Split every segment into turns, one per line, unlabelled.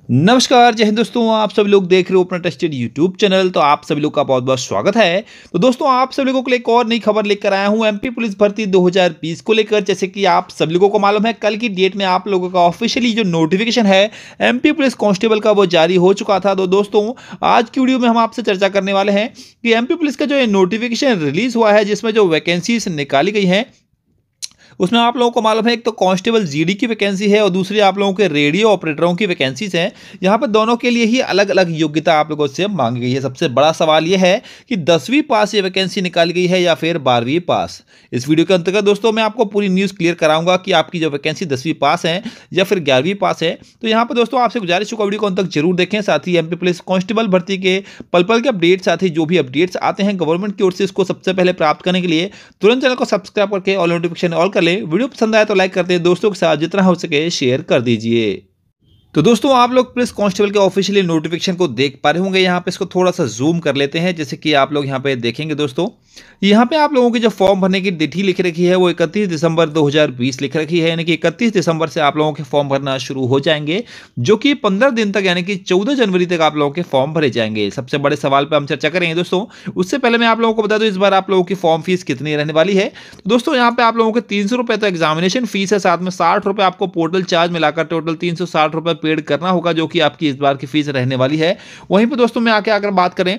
नमस्कार, जय हिंद दोस्तों। आप सभी लोग देख रहे हो अपना ट्रस्टेड यूट्यूब चैनल। तो आप सभी लोग का बहुत बहुत स्वागत है। तो दोस्तों, आप सभी लोगों के लिए एक और नई खबर लेकर आया हूं एमपी पुलिस भर्ती 2020 को लेकर। जैसे कि आप सभी लोगों को मालूम है, कल की डेट में आप लोगों का ऑफिशियली जो नोटिफिकेशन है एमपी पुलिस कांस्टेबल का, वो जारी हो चुका था। तो दोस्तों, आज की वीडियो में हम आपसे चर्चा करने वाले हैं कि एमपी पुलिस का जो नोटिफिकेशन रिलीज हुआ है, जिसमें जो वैकेंसीज निकाली गई हैं, उसमें आप लोगों को मालूम है एक तो कांस्टेबल जीडी की वैकेंसी है और दूसरी आप लोगों के रेडियो ऑपरेटरों की वैकेंसीज हैं। यहाँ पर दोनों के लिए ही अलग अलग योग्यता आप लोगों से मांगी गई है। सबसे बड़ा सवाल यह है कि 10वीं पास ये वैकेंसी निकाली गई है या फिर 12वीं पास। इस वीडियो के अंतर्गत दोस्तों मैं आपको पूरी न्यूज़ क्लियर कराऊंगा कि आपकी जो वैकेंसी 10वीं पास है या फिर 11वीं पास है। तो यहाँ पर दोस्तों आपसे गुजारिश होगा वीडियो को अंत तक जरूर देखें। साथ ही एमपी पुलिस कांस्टेबल भर्ती के पल पल के अपडेट, साथ ही जो भी अपडेट्स आते हैं गवर्नमेंट की ओर से, इसको सबसे पहले प्राप्त करने के लिए तुरंत चैनल को सब्सक्राइब करके ऑल नोटिफिकेशन ऑल कर लें। वीडियो पसंद आए तो लाइक करते हैं, दोस्तों के साथ जितना हो सके शेयर कर दीजिए। तो दोस्तों, आप लोग पुलिस कांस्टेबल के ऑफिशियली नोटिफिकेशन को देख पा रहे होंगे। यहाँ पे इसको थोड़ा सा जूम कर लेते हैं। जैसे कि आप लोग यहाँ पे देखेंगे दोस्तों, यहाँ पे आप लोगों की जो फॉर्म भरने की तिथि लिख रखी है वो 31 दिसंबर 2020 लिख रखी है। यानी कि 31 दिसंबर से आप लोगों के फॉर्म भरना शुरू हो जाएंगे, जो कि 15 दिन तक यानी कि 14 जनवरी तक आप लोगों के फॉर्म भरे जाएंगे। सबसे बड़े सवाल पर हम चर्चा करेंगे दोस्तों। उससे पहले मैं आप लोगों को बता दूं इस बार आप लोगों की फॉर्म फीस कितनी रहने वाली है। तो दोस्तों, यहाँ पे आप लोगों के 300 रुपये तो एग्जामिनेशन फीस है, साथ में 60 रुपये आपको पोर्टल चार्ज मिलाकर टोटल 360 रुपये पेड करना होगा, जो कि आपकी इस बार की फीस रहने वाली है। वहीं पर दोस्तों मैं अगर बात करें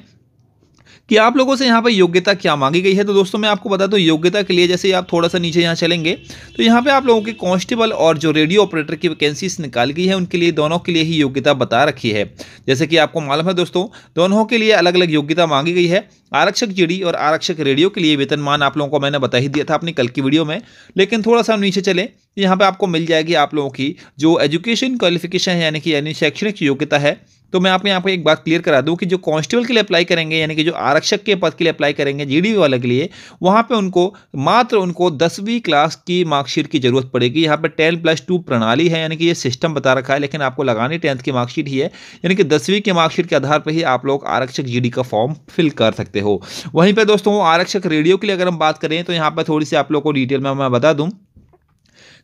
कि आप लोगों से यहाँ पर योग्यता क्या मांगी गई है, तो दोस्तों मैं आपको बता दूं योग्यता के लिए, जैसे आप थोड़ा सा नीचे यहाँ चलेंगे तो यहाँ पे आप लोगों के कांस्टेबल और जो रेडियो ऑपरेटर की वैकेंसीज निकाली गई है, उनके लिए दोनों के लिए ही योग्यता बता रखी है। जैसे कि आपको मालूम है दोस्तों, दोनों के लिए अलग अलग योग्यता मांगी गई है। आरक्षक जीडी और आरक्षक रेडियो के लिए वेतनमान आप लोगों को मैंने बता ही दिया था अपनी कल की वीडियो में, लेकिन थोड़ा सा नीचे चले, यहाँ पे आपको मिल जाएगी आप लोगों की जो एजुकेशन क्वालिफिकेशन है, यानी शैक्षणिक योग्यता है। तो मैं आपको यहाँ पे एक बात क्लियर करा दूं कि जो कांस्टेबल के लिए अप्लाई करेंगे, यानी कि जो आरक्षक के पद के लिए अप्लाई करेंगे जीडी वाले के लिए, वहाँ पे उनको 10वीं क्लास की मार्कशीट की जरूरत पड़ेगी। यहाँ पे 10+2 प्रणाली है, यानी कि ये सिस्टम बता रखा है, लेकिन आपको लगानी 10th की मार्कशीट ही है। यानी कि 10वीं की मार्कशीट के आधार पर ही आप लोग आरक्षक जीडी का फॉर्म फिल कर सकते हो। वहीं पर दोस्तों आरक्षक रेडियो के लिए अगर हम बात करें तो यहाँ पर थोड़ी सी आप लोग को डिटेल में मैं बता दूं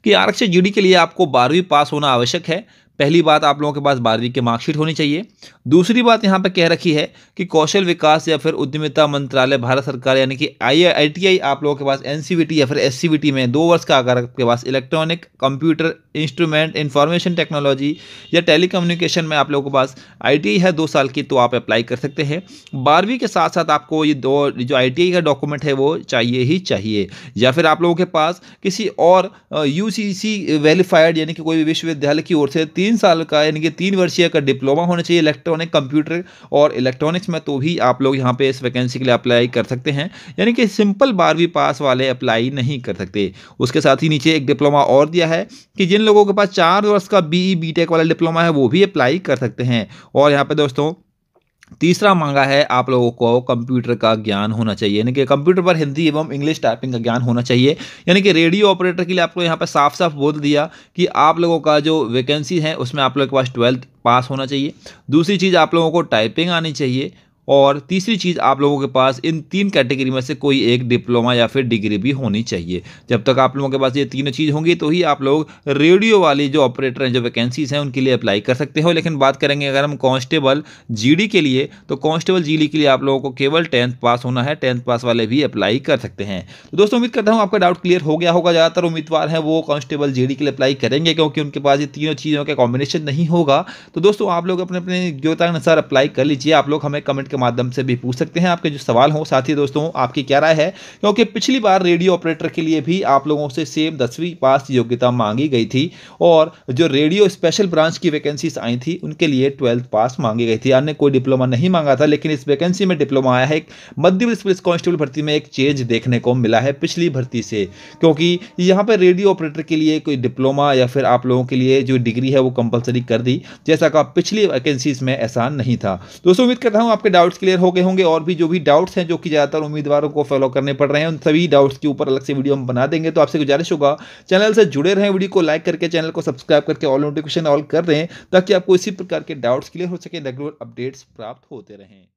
कि आरक्षक जीडी के लिए आपको 12वीं पास होना आवश्यक है। पहली बात, आप लोगों के पास 12वीं की मार्कशीट होनी चाहिए। दूसरी बात यहाँ पे कह रखी है कि कौशल विकास या फिर उद्यमिता मंत्रालय भारत सरकार, यानी कि ITI आप लोगों के पास NCVT या फिर SCVT में 2 वर्ष का अगर आपके पास electronic computer instrument information technology या टेलीकम्युनिकेशन में आप लोगों के पास ITI है 2 साल की, तो आप अप्लाई कर सकते हैं। 12वीं के साथ साथ आपको ये जो ITI का डॉक्यूमेंट है वो चाहिए ही चाहिए। या फिर आप लोगों के पास किसी और UCC वेरीफाइड, यानी कि कोई विश्वविद्यालय की ओर से 3 साल का, यानी कि 3 वर्षीय का डिप्लोमा होना चाहिए इलेक्ट्रॉनिक कंप्यूटर और इलेक्ट्रॉनिक्स में, तो भी आप लोग यहाँ पे इस वैकेंसी के लिए अप्लाई कर सकते हैं। यानी कि सिंपल 12वीं पास वाले अप्लाई नहीं कर सकते। उसके साथ ही नीचे एक डिप्लोमा और दिया है कि जिन लोगों के पास 4 वर्ष का BE BTech वाला डिप्लोमा है वो भी अप्लाई कर सकते हैं। और यहाँ पे दोस्तों तीसरा मांगा है आप लोगों को कंप्यूटर का ज्ञान होना चाहिए, यानी कि कंप्यूटर पर हिंदी एवं इंग्लिश टाइपिंग का ज्ञान होना चाहिए। यानी कि रेडियो ऑपरेटर के लिए आपको यहाँ पर साफ साफ बोल दिया कि आप लोगों का जो वैकेंसी है उसमें आप लोगों के पास 12th पास होना चाहिए। दूसरी चीज़, आप लोगों को टाइपिंग आनी चाहिए। और तीसरी चीज़, आप लोगों के पास इन 3 कैटेगरी में से कोई एक डिप्लोमा या फिर डिग्री भी होनी चाहिए। जब तक आप लोगों के पास ये तीनों चीज़ होंगी तो ही आप लोग रेडियो वाली जो ऑपरेटर हैं, जो वैकेंसीज हैं, उनके लिए अप्लाई कर सकते हो। लेकिन बात करेंगे अगर हम कांस्टेबल जीडी के लिए, तो कांस्टेबल जीडी के लिए आप लोगों को केवल 10th पास होना है। 10th पास वाले भी अप्लाई कर सकते हैं। तो दोस्तों उम्मीद करता हूँ आपका डाउट क्लियर हो गया होगा। ज़्यादातर उम्मीदवार हैं वो कांस्टेबल जीडी के लिए अप्लाई करेंगे, क्योंकि उनके पास ये तीनों चीज़ों का कॉम्बिनेशन नहीं होगा। तो दोस्तों आप लोग अपने अपने योग्यता के अनुसार अप्लाई कर लीजिए। आप लोग हमें कमेंट के माध्यम से भी सकते हैं आपके जो सवाल हो। साथ ही दोस्तों आपकी क्या राय है, क्योंकि पिछली बार रेडियो ऑपरेटर के लिए भी आप लोगों से सेम 10वीं पास योग्यता मांगी गई थी, और जो रेडियो स्पेशल ब्रांच की वैकेंसीज आई थी उनके लिए 12th पास मांगी गई थी। अन्य कोई डिप्लोमा नहीं मांगा था, लेकिन इस वैकेंसी में डिप्लोमा आया है। मध्य प्रदेश पुलिस कांस्टेबल भर्ती में एक चेंज देखने को मिला है पिछली भर्ती से, क्योंकि यहाँ पर रेडियो ऑपरेटर के लिए कोई डिप्लोमा या फिर आप लोगों के लिए जो डिग्री है वो कंपलसरी कर दी, जैसा कि पिछली वैकेंसीज में ऐसा नहीं था। दोस्तों उम्मीद करता हूँ आपके डाउट्स क्लियर हो गए होंगे। और भी जो भी डाउट्स हैं जो कि ज़्यादातर उम्मीदवारों को फॉलो करने पड़ रहे हैं, उन सभी डाउट्स के ऊपर अलग से वीडियो हम बना देंगे। तो आपसे गुजारिश होगा चैनल से जुड़े रहें, वीडियो को लाइक करके चैनल को सब्सक्राइब करके ऑल नोटिफिकेशन ऑल कर दें, ताकि आपको इसी प्रकार के डाउट्स क्लियर हो सके, रेगुलर अपडेट्स प्राप्त होते रहें।